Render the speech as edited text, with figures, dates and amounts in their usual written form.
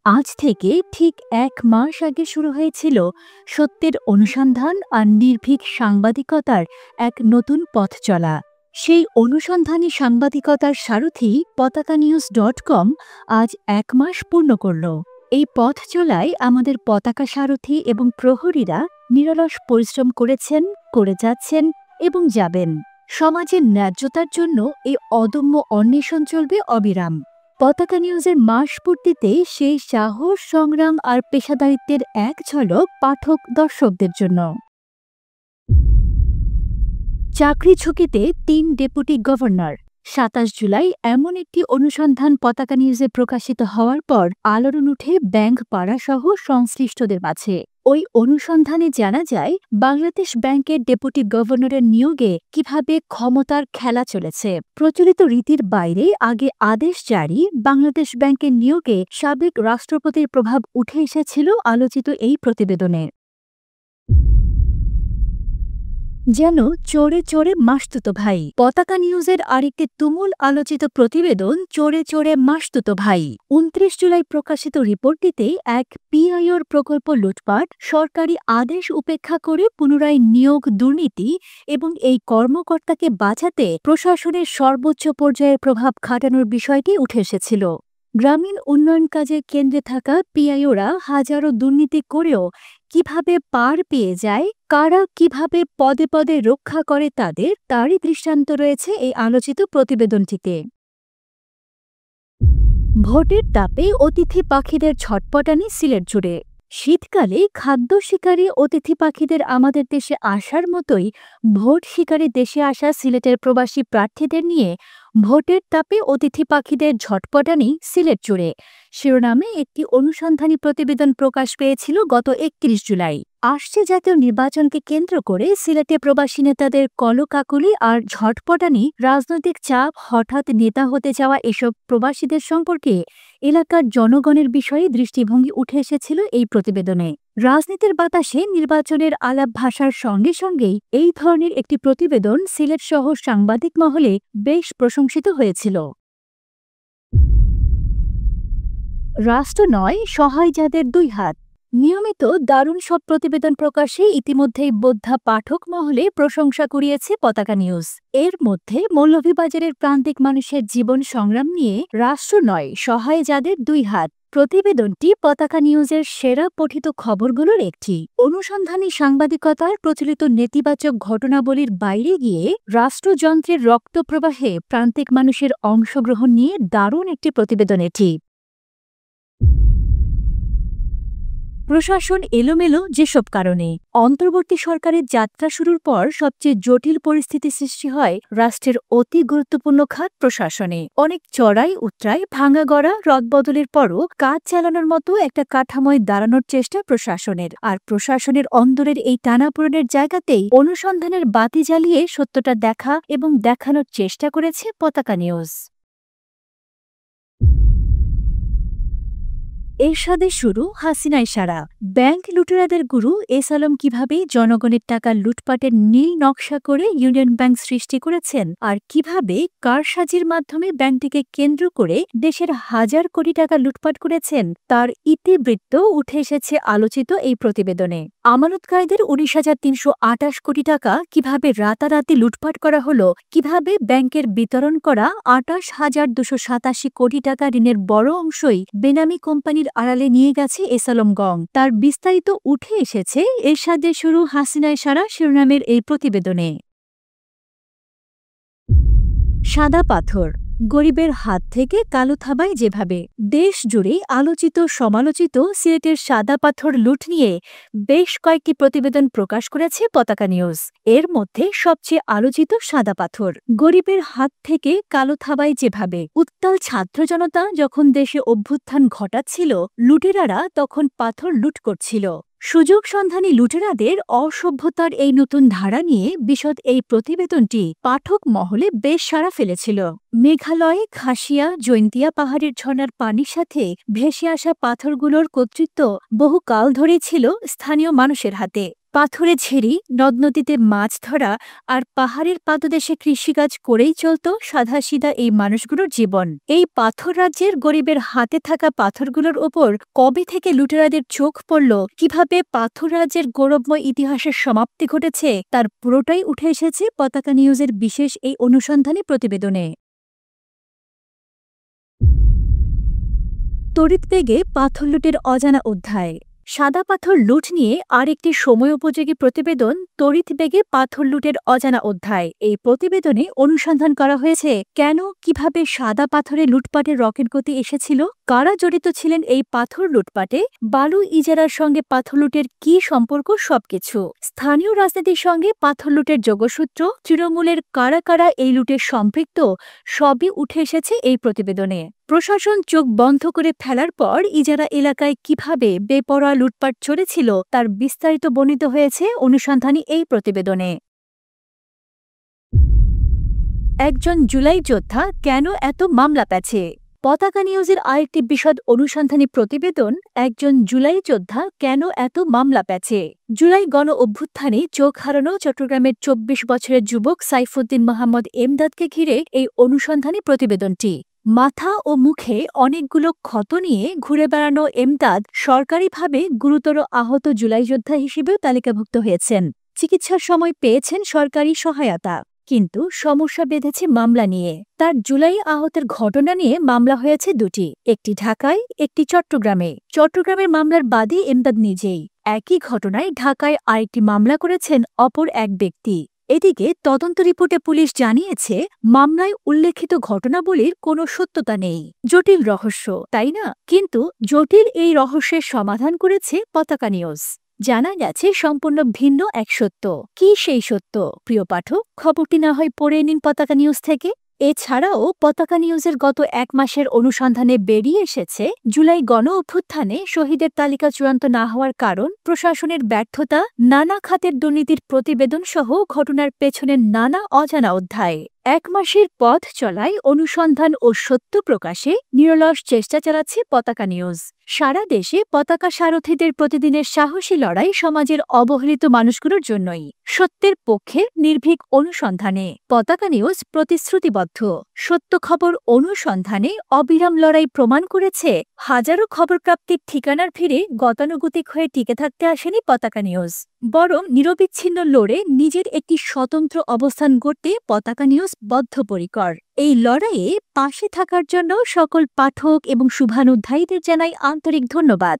আজ থেকে ঠিক ১ মাস আগে শুরু হয়েছিল সত্যের অনুসন্ধান আর নির্ভীক সাংবাদিকতার এক নতুন পথ চলা। সেই অনুসন্ধানী সাংবাদিকতার সারথি পতাকানিউজ.com আজ ১ মাস পূর্ণ করল। এই পথ চলায় আমাদের পতাকা সারথি এবং প্রহরীরা নিরলস পরিশ্রম করেছেন, করে যাচ্ছেন এবং যাবেন। সমাজের ন্যায্যতার জন্য এই অদম্য অন্বেষণ চলবে অবিরাম। পতাকা নিউজের মাসপূর্তিতে সেই সাহস, সংগ্রাম আর পেশাদারিত্বের এক ঝলক পাঠক দর্শকদের জন্য। চাকরি ঝুঁকিতে ৩ ডেপুটি গভর্নর। ২৭ জুলাই এমন একটি অনুসন্ধান পতাকা নিউজে প্রকাশিত হওয়ার পর আলোড়ন উঠে ব্যাংক পাড়াসহ সংশ্লিষ্টদের মাঝে। ওই অনুসন্ধানে জানা যায়, বাংলাদেশ ব্যাংকের ডেপুটি গভর্নরের নিয়োগে কিভাবে ক্ষমতার খেলা চলেছে। প্রচলিত রীতির বাইরে আগে আদেশ জারি, বাংলাদেশ ব্যাংকের নিয়োগে সাবেক রাষ্ট্রপতির প্রভাব উঠে এসেছিল আলোচিত এই প্রতিবেদনে। যেন চোরে চোরে মাসতুতো ভাই। পতাকা নিউজের আরেকটি তুমুল আলোচিত প্রতিবেদন চোরে চোরে মাসতুতো ভাই। ২৯ জুলাই প্রকাশিত রিপোর্টটিতে এক পিআইওর প্রকল্প লুটপাট, সরকারি আদেশ উপেক্ষা করে পুনরায় নিয়োগ দুর্নীতি এবং এই কর্মকর্তাকে বাঁচাতে প্রশাসনের সর্বোচ্চ পর্যায়ের প্রভাব খাটানোর বিষয়টি উঠে এসেছিল। গ্রামীণ উন্নয়ন কাজের কেন্দ্রে থাকা পিআইওরা হাজারো দুর্নীতি করেও কিভাবে পার পেয়ে যায়, কারা কিভাবে পদে পদে রক্ষা করে তারই দৃষ্টান্ত রয়েছে এই আলোচিত প্রতিবেদনটিতে। ভোটের তাপে অতিথি পাখিদের ছটপটানি সিলেট জুড়ে। শীতকালে খাদ্য শিকারী অতিথি পাখিদের আমাদের দেশে আসার মতোই ভোট শিকারী দেশে আসা সিলেটের প্রবাসী প্রার্থীদের নিয়ে ভোটের তাপে অতিথি পাখিদের ঝটপটানি সিলেট জুড়ে শিরোনামে একটি অনুসন্ধানী প্রতিবেদন প্রকাশ পেয়েছিল গত ৩১ জুলাই। আসছে জাতীয় নির্বাচনকে কেন্দ্র করে সিলেটে প্রবাসী নেতাদের কলকাকলি আর ঝটপটানি, রাজনৈতিক চাপ, হঠাৎ নেতা হতে যাওয়া এসব প্রবাসীদের সম্পর্কে এলাকার জনগণের বিষয়ে দৃষ্টিভঙ্গি উঠে এসেছিল এই প্রতিবেদনে। রাজনীতির বাতাসে নির্বাচনের আলাপ ভাষার সঙ্গে সঙ্গেই এই ধরনের একটি প্রতিবেদন সিলেট সহ সাংবাদিক মহলে বেশ প্রশংসিত হয়েছিল। রাষ্ট্র নয়, সহায় যাদের ২ হাত। নিয়মিত দারুণ সব প্রতিবেদন প্রকাশে ইতিমধ্যেই বোদ্ধা পাঠক মহলে প্রশংসা কুড়িয়েছে পতাকা নিউজ। এর মধ্যে মৌলভীবাজারের প্রান্তিক মানুষের জীবন সংগ্রাম নিয়ে রাষ্ট্র নয়, সহায় যাদের ২ হাত প্রতিবেদনটি পতাকা নিউজের সেরা পঠিত খবরগুলোর একটি। অনুসন্ধানী সাংবাদিকতার প্রচলিত নেতিবাচক ঘটনাবলীর বাইরে গিয়ে রাষ্ট্রযন্ত্রের রক্তপ্রবাহে প্রান্তিক মানুষের অংশগ্রহণ নিয়ে দারুণ একটি প্রতিবেদন এটি। প্রশাসন এলোমেলো যেসব কারণে। অন্তর্বর্তী সরকারের যাত্রা শুরুর পর সবচেয়ে জটিল পরিস্থিতি সৃষ্টি হয় রাষ্ট্রের অতি গুরুত্বপূর্ণ খাত প্রশাসনে। অনেক চড়াই উতরাই, ভাঙা গড়া রদবদলের পরও কাজ চালানোর মতো একটা কাঠামোয় দাঁড়ানোর চেষ্টা প্রশাসনের। আর প্রশাসনের অন্দরের এই টানাপোড়েনের জায়গাতেই অনুসন্ধানের বাতি জ্বালিয়ে সত্যটা দেখা এবং দেখানোর চেষ্টা করেছে পতাকা নিউজ। এরশাদে শুরু, হাসিনায় সারা। ব্যাংক লুটেরাদের গুরু এস আলম কিভাবে জনগণের টাকা লুটপাটের নীল নকশা করে ইউনিয়ন ব্যাংক সৃষ্টি করেছেন আর কিভাবে কারসাজির মাধ্যমে ব্যাংকটিকে কেন্দ্র করে দেশের হাজার কোটি টাকা লুটপাট করেছেন তার ইতিবৃত্ত উঠে এসেছে আলোচিত এই প্রতিবেদনে। আমানতকারীদের ১৯,৩২৮ কোটি টাকা কিভাবে রাতারাতি লুটপাট করা হলো, কিভাবে ব্যাংকের বিতরণ করা ২৮,২৮৭ কোটি টাকা ঋণের বড় অংশই বেনামি কোম্পানির আড়ালে নিয়ে গেছে এস আলম গং, তার বিস্তারিত উঠে এসেছে এরশাদে শুরু, হাসিনায় সারা শিরোনামের এই প্রতিবেদনে। সাদা পাথর, গরিবের হাত থেকে কালো থাবায় যেভাবে। দেশ জুড়ে আলোচিত সমালোচিত সিলেটের সাদা পাথর লুট নিয়ে বেশ কয়েকটি প্রতিবেদন প্রকাশ করেছে পতাকা নিউজ। এর মধ্যে সবচেয়ে আলোচিত সাদা পাথর, গরিবের হাত থেকে কালো থাবায় যেভাবে। উত্তাল ছাত্র জনতা যখন দেশে অভ্যুত্থান ঘটাচ্ছিল, লুটেরারা তখন পাথর লুট করছিল। সুযোগ সন্ধানী লুটেরাদের অসভ্যতার এই নতুন ধারা নিয়ে বিশদ এই প্রতিবেদনটি পাঠক মহলে বেশ সাড়া ফেলেছিল। মেঘালয়ে খাসিয়া, জৈন্তিয়া পাহাড়ের ঝর্ণার পানির সাথে ভেসে আসা পাথরগুলোর কর্তৃত্ব বহু কাল ধরেই ছিল স্থানীয় মানুষের হাতে। পাথুরে ঝিরি, নদ-নদীতে মাছ ধরা আর পাহাড়ের পাদদেশে কৃষিকাজ করেই চলত সাধাসিধা এই মানুষগুলোর জীবন। এই পাথর রাজ্যের গরিবের হাতে থাকা পাথরগুলোর ওপর কবে থেকে লুটেরাদের চোখ পড়ল, কিভাবে পাথর রাজ্যের গৌরবময় ইতিহাসের সমাপ্তি ঘটেছে, তার পুরোটাই উঠে এসেছে পতাকা নিউজের বিশেষ এই অনুসন্ধানী প্রতিবেদনে। তড়িৎবেগে পাথর লুটের অজানা অধ্যায়। সাদা পাথর লুট নিয়ে আরেকটি সময়োপযোগী প্রতিবেদন, তড়িৎবেগে পাথর লুটের অজানা অধ্যায়। এই প্রতিবেদনে অনুসন্ধান করা হয়েছে কেন, কিভাবে সাদা পাথরে লুটপাটের রকেট গতি এসেছিল, কারা জড়িত ছিলেন এই পাথর লুটপাটে, বালু ইজারার সঙ্গে পাথর লুটের কি সম্পর্ক, সবকিছু। স্থানীয় রাজনীতির সঙ্গে পাথর লুটের যোগসূত্র, তৃণমূলের কারা কারা এই লুটের সম্পৃক্ত, সবই উঠে এসেছে এই প্রতিবেদনে। প্রশাসন চোখ বন্ধ করে ফেলার পর ইজারা এলাকায় কিভাবে বেপরোয়া লুটপাট চলেছিল তার বিস্তারিত বর্ণিত হয়েছে অনুসন্ধানী এই প্রতিবেদনে। একজন জুলাই যোদ্ধা কেন এত মামলা প্যাছে। পতাকা নিউজের আরেকটি বিশদ অনুসন্ধানী প্রতিবেদন, একজন জুলাই যোদ্ধা কেন এত মামলা প্যাছে। জুলাই গণ অভ্যুত্থানে চোখ হারানো চট্টগ্রামের ২৪ বছরের যুবক সাইফুদ্দিন মোহাম্মদ এমদাদকে ঘিরে এই অনুসন্ধানী প্রতিবেদনটি। মাথা ও মুখে অনেকগুলো ক্ষত নিয়ে ঘুরে বেড়ানো এমদাদ সরকারিভাবে গুরুতর আহত জুলাই যোদ্ধা হিসেবেও তালিকাভুক্ত হয়েছেন। চিকিৎসার সময় পেয়েছেন সরকারি সহায়তা, কিন্তু সমস্যা বেঁধেছে মামলা নিয়ে। তার জুলাই আহতের ঘটনা নিয়ে মামলা হয়েছে দুটি, একটি ঢাকায়, একটি চট্টগ্রামে। চট্টগ্রামের মামলার বাদী এমদাদ নিজেই। একই ঘটনায় ঢাকায় আরেকটি মামলা করেছেন অপর এক ব্যক্তি। এদিকে তদন্ত রিপোর্টে পুলিশ জানিয়েছে মামলায় উল্লেখিত ঘটনাবলীর কোনো সত্যতা নেই। জটিল রহস্য, তাই না? কিন্তু জটিল এই রহস্যের সমাধান করেছে পতাকা নিউজ। জানা গেছে সম্পূর্ণ ভিন্ন এক সত্য। কি সেই সত্য? প্রিয় পাঠক, খবরটি না হয় পড়ে নিন পতাকা নিউজ থেকে। এছাড়াও পতাকা নিউজের গত ১ মাসের অনুসন্ধানে বেরিয়ে এসেছে জুলাই গণ অভ্যুত্থানে শহীদের তালিকা চূড়ান্ত না হওয়ার কারণ, প্রশাসনের ব্যর্থতা, নানা খাতের দুর্নীতির প্রতিবেদন সহ ঘটনার পেছনের নানা অজানা অধ্যায়। ১ মাসের পথ চলায় অনুসন্ধান ও সত্য প্রকাশে নিরলস চেষ্টা চালাচ্ছে পতাকা নিউজ। সারা দেশে পতাকা সারথীদের প্রতিদিনের সাহসী লড়াই সমাজের অবহেলিত মানুষগুলোর জন্যই। সত্যের পক্ষে নির্ভীক অনুসন্ধানে পতাকা নিউজ প্রতিশ্রুতিবদ্ধ। সত্য খবর অনুসন্ধানে অবিরাম লড়াই প্রমাণ করেছে হাজারো খবর প্রাপ্তির ঠিকানার ভিড়ে গতানুগতিক হয়ে টিকে থাকতে আসেনি পতাকা নিউজ, বরং নিরবিচ্ছিন্ন লড়ে নিজের একটি স্বতন্ত্র অবস্থান গড়তে পতাকা নিউজ বদ্ধপরিকর। এই লড়াইয়ে পাশে থাকার জন্য সকল পাঠক এবং শুভানুধ্যায়ীদের জানাই আন্তরিক ধন্যবাদ।